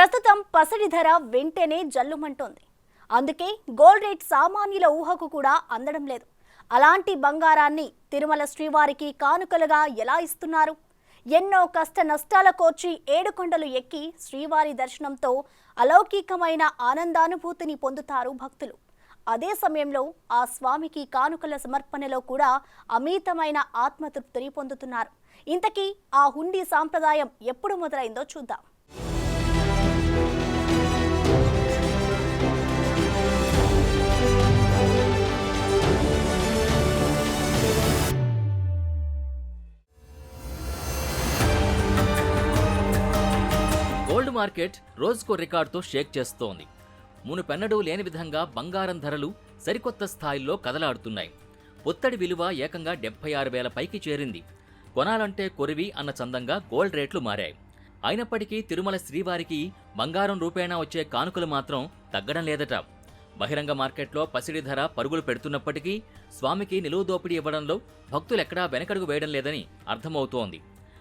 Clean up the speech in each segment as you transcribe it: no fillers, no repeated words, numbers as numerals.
ప్రస్తుతం పసిడి ధర వెంటనే జల్లుమంటోంది. అందుకే గోల్డ్ రేట్ సామాన్యుల ఊహకు కూడా అందడం లేదు. అలాంటి బంగారాన్ని తిరుమల శ్రీవారికి కానుకలుగా ఎలా ఇస్తున్నారు? ఎన్నో కష్ట నష్టాల కోర్చి ఏడుకొండలు ఎక్కి శ్రీవారి దర్శనంతో అలౌకికమైన ఆనందానుభూతిని పొందుతారు భక్తులు. అదే సమయంలో ఆ స్వామికి కానుకల సమర్పణలో కూడా అమితమైన ఆత్మతృప్తిని పొందుతున్నారు. ఇంతకీ ఆ హుండీ సాంప్రదాయం ఎప్పుడు మొదలైందో చూద్దాం. గోల్డ్ మార్కెట్ రోజుకో రికార్డుతో షేక్ చేస్తోంది. మునుపెన్నడూ లేని విధంగా బంగారం ధరలు సరికొత్త స్థాయిల్లో కదలాడుతున్నాయి. పొత్తడి విలువ ఏకంగా 76,000 పైకి చేరింది. కొనాలంటే కొరివి అన్న చందంగా గోల్డ్ రేట్లు మారాయి. అయినప్పటికీ తిరుమల శ్రీవారికి బంగారం రూపేణా వచ్చే కానుకలు మాత్రం తగ్గడం లేదట. బహిరంగ మార్కెట్లో పసిడి ధర పరుగులు పెడుతున్నప్పటికీ స్వామికి నిలువు దోపిడీ ఇవ్వడంలో భక్తులెక్కడా వెనకడుగు వేయడం లేదని అర్థమవుతోంది.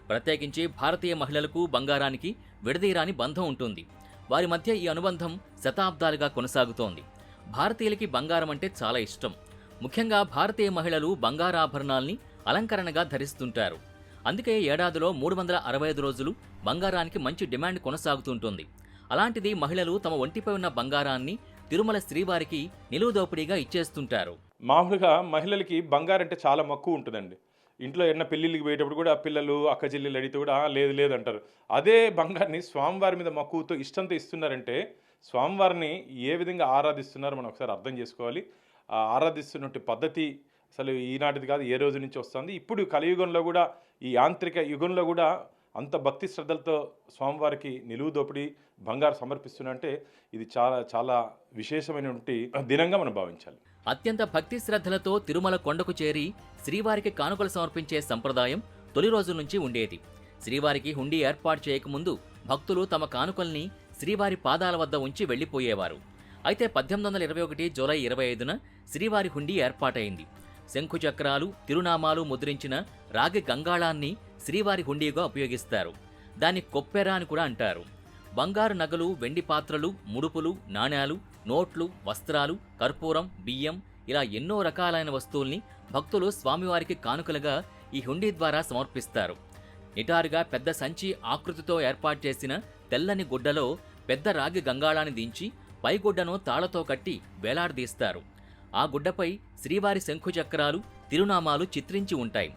ప్రత్యేకించి భారతీయ మహిళలకు బంగారానికి విడదీరాని బంధం ఉంటుంది. వారి మధ్య ఈ అనుబంధం శతాబ్దాలుగా కొనసాగుతోంది. భారతీయులకి బంగారం అంటే చాలా ఇష్టం. ముఖ్యంగా భారతీయ మహిళలు బంగారాభరణాల్ని అలంకరణగా ధరిస్తుంటారు. అందుకే ఏడాదిలో 365 రోజులు బంగారానికి మంచి డిమాండ్ కొనసాగుతుంటుంది. అలాంటిది మహిళలు తమ ఒంటిపై ఉన్న బంగారాన్ని తిరుమల శ్రీవారికి నిలువు దోపిడీగా ఇచ్చేస్తుంటారు. మామూలుగా మహిళలకి బంగారం అంటే చాలా మక్కువ ఉంటుందండి. ఇంట్లో ఎన్న పెళ్ళిళ్ళకి పోయేటప్పుడు కూడా పిల్లలు అక్క చెల్లెళ్ళు అడిగితే కూడా లేదు లేదంటారు. అదే బంగారాన్ని స్వామివారి మీద మక్కువతో ఇష్టంతో ఇస్తున్నారంటే స్వామివారిని ఏ విధంగా ఆరాధిస్తున్నారో మనం ఒకసారి అర్థం చేసుకోవాలి. ఆరాధిస్తున్నట్టు పద్ధతి అసలు ఈనాటిది కాదు, ఏ రోజు నుంచి వస్తుంది. ఇప్పుడు కలియుగంలో కూడా, ఈ యాంత్రిక యుగంలో కూడా అంత భక్తి శ్రద్ధలతో స్వామివారికి నిలువు దోపిడీ బంగారు సమర్పిస్తున్నంటే ఇది చాలా చాలా విశేషమైనటువంటి దినంగా మనం భావించాలి. అత్యంత భక్తి శ్రద్ధలతో తిరుమల కొండకు చేరి శ్రీవారికి కానుకలు సమర్పించే సంప్రదాయం తొలి రోజుల నుంచి ఉండేది. శ్రీవారికి హుండీ ఏర్పాటు చేయకముందు భక్తులు తమ కానుకల్ని శ్రీవారి పాదాల వద్ద ఉంచి వెళ్లిపోయేవారు. అయితే 1821 జూలై 25న శ్రీవారి హుండీ ఏర్పాటైంది. శంఖు చక్రాలు, తిరునామాలు ముద్రించిన రాగి గంగాళాన్ని శ్రీవారి హుండీగా ఉపయోగిస్తారు. దాన్ని కొప్పెర అని కూడా అంటారు. బంగారు నగలు, వెండి పాత్రలు, ముడుపులు, నాణేలు, నోట్లు, వస్త్రాలు, కర్పూరం, బియ్యం ఇలా ఎన్నో రకాలైన వస్తువుల్ని భక్తులు స్వామివారికి కానుకలుగా ఈ హుండీ ద్వారా సమర్పిస్తారు. నిటారుగా పెద్ద సంచి ఆకృతితో ఏర్పాటు చేసిన తెల్లని గుడ్డలో పెద్ద రాగి గంగాళాన్ని దించి పైగుడ్డను తాళ్లతో కట్టి వేలాడదీస్తారు. ఆ గుడ్డపై శ్రీవారి శంఖుచక్రాలు, తిరునామాలు చిత్రించి ఉంటాయి.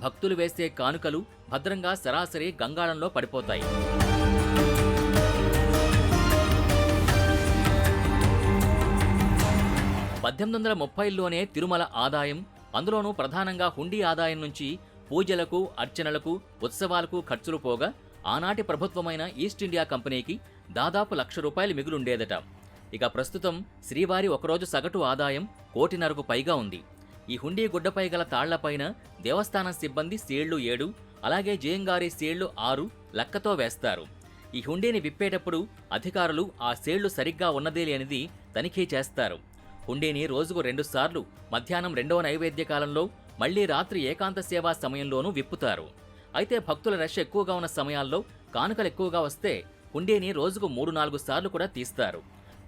భక్తులు వేసే కానుకలు భద్రంగా సరాసరి గంగాళంలో పడిపోతాయి. (1830లోనే తిరుమల ఆదాయం, అందులోనూ ప్రధానంగా హుండీ ఆదాయం నుంచి పూజలకు, అర్చనలకు, ఉత్సవాలకు ఖర్చులు పోగా ఆనాటి ప్రభుత్వమైన ఈస్ట్ ఇండియా కంపెనీకి దాదాపు ₹1,00,000 మిగులుండేదట. ఇక ప్రస్తుతం శ్రీవారి ఒకరోజు సగటు ఆదాయం 1,50,00,000కు పైగా ఉంది. ఈ హుండీ గుడ్డపై గల తాళ్లపైన దేవస్థానం సిబ్బంది సీళ్లు 7, అలాగే జయంగారి సీళ్లు 6 లెక్కతో వేస్తారు. ఈ హుండీని విప్పేటప్పుడు అధికారులు ఆ సీళ్లు సరిగ్గా ఉన్నదే లేనిది తనిఖీ చేస్తారు. హుండీని రోజుకు 2 సార్లు మధ్యాహ్నం 2వ నైవేద్య కాలంలో, మళ్లీ రాత్రి ఏకాంత సేవా సమయంలోనూ విప్పుతారు. అయితే భక్తుల రష్ ఎక్కువగా ఉన్న సమయాల్లో కానుకలు ఎక్కువగా వస్తే హుండీని రోజుకు 3-4 సార్లు కూడా తీస్తారు.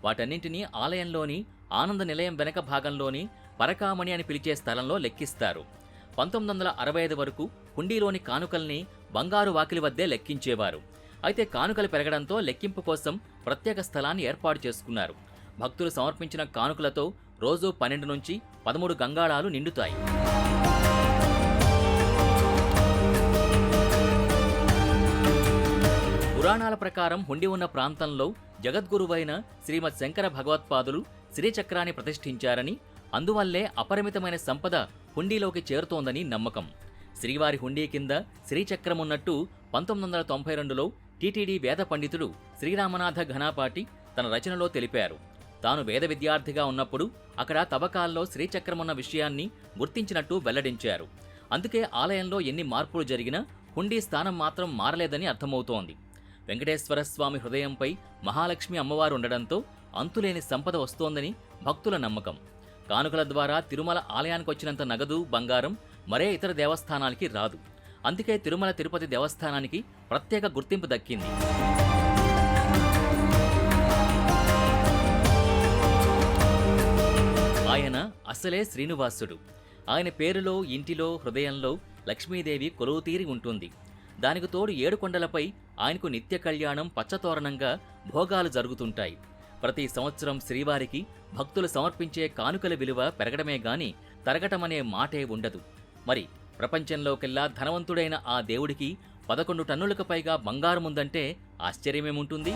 వాటన్నింటినీ ఆలయంలోని ఆనంద నిలయం వెనక భాగంలోని పరకామణి అని పిలిచే స్థలంలో లెక్కిస్తారు. 1965 వరకు హుండీలోని కానుకల్ని బంగారు వాకిలి వద్దే లెక్కించేవారు. అయితే కానుకలు పెరగడంతో లెక్కింపు కోసం ప్రత్యేక స్థలాన్ని ఏర్పాటు చేసుకున్నారు. భక్తులు సమర్పించిన కానుకలతో రోజు 12 నుంచి 13 గంగాళాలు నిండుతాయి. పురాణాల ప్రకారం హుండీ ఉన్న ప్రాంతంలో జగద్గురువైన శ్రీమద్ శంకర భగవత్పాదులు శ్రీచక్రాన్ని ప్రతిష్ఠించారని, అందువల్లే అపరిమితమైన సంపద హుండీలోకి చేరుతోందని నమ్మకం. శ్రీవారి హుండీ కింద శ్రీచక్రమున్నట్టు 1992లో టీటీడీ వేద పండితుడు శ్రీరామనాథ ఘనాపాటి తన రచనలో తెలిపారు. తాను వేద విద్యార్థిగా ఉన్నప్పుడు అక్కడ తవ్వకాల్లో శ్రీచక్రమున్న విషయాన్ని గుర్తించినట్టు వెల్లడించారు. అందుకే ఆలయంలో ఎన్ని మార్పులు జరిగినా హుండీ స్థానం మాత్రం మారలేదని అర్థమవుతోంది. వెంకటేశ్వర స్వామి హృదయంపై మహాలక్ష్మి అమ్మవారు ఉండడంతో అంతులేని సంపద వస్తోందని భక్తుల నమ్మకం. కానుకల ద్వారా తిరుమల ఆలయానికి వచ్చినంత నగదు, బంగారం మరే ఇతర దేవస్థానాలకి రాదు. అందుకే తిరుమల తిరుపతి దేవస్థానానికి ప్రత్యేక గుర్తింపు దక్కింది. అసలే శ్రీనివాసుడు. ఆయన పేరులో, ఇంటిలో, హృదయంలో లక్ష్మీదేవి కొలువుతీరి ఉంటుంది. దానికి తోడు 7 కొండలపై ఆయనకు నిత్య కళ్యాణం, పచ్చతోరణంగా భోగాలు జరుగుతుంటాయి. ప్రతి సంవత్సరం శ్రీవారికి భక్తులు సమర్పించే కానుకల విలువ పెరగడమే గాని తరగటమనే మాటే ఉండదు. మరి ప్రపంచంలోకెల్లా ధనవంతుడైన ఆ దేవుడికి 11 టన్నులకు పైగా బంగారముందంటే ఆశ్చర్యమేముంటుంది?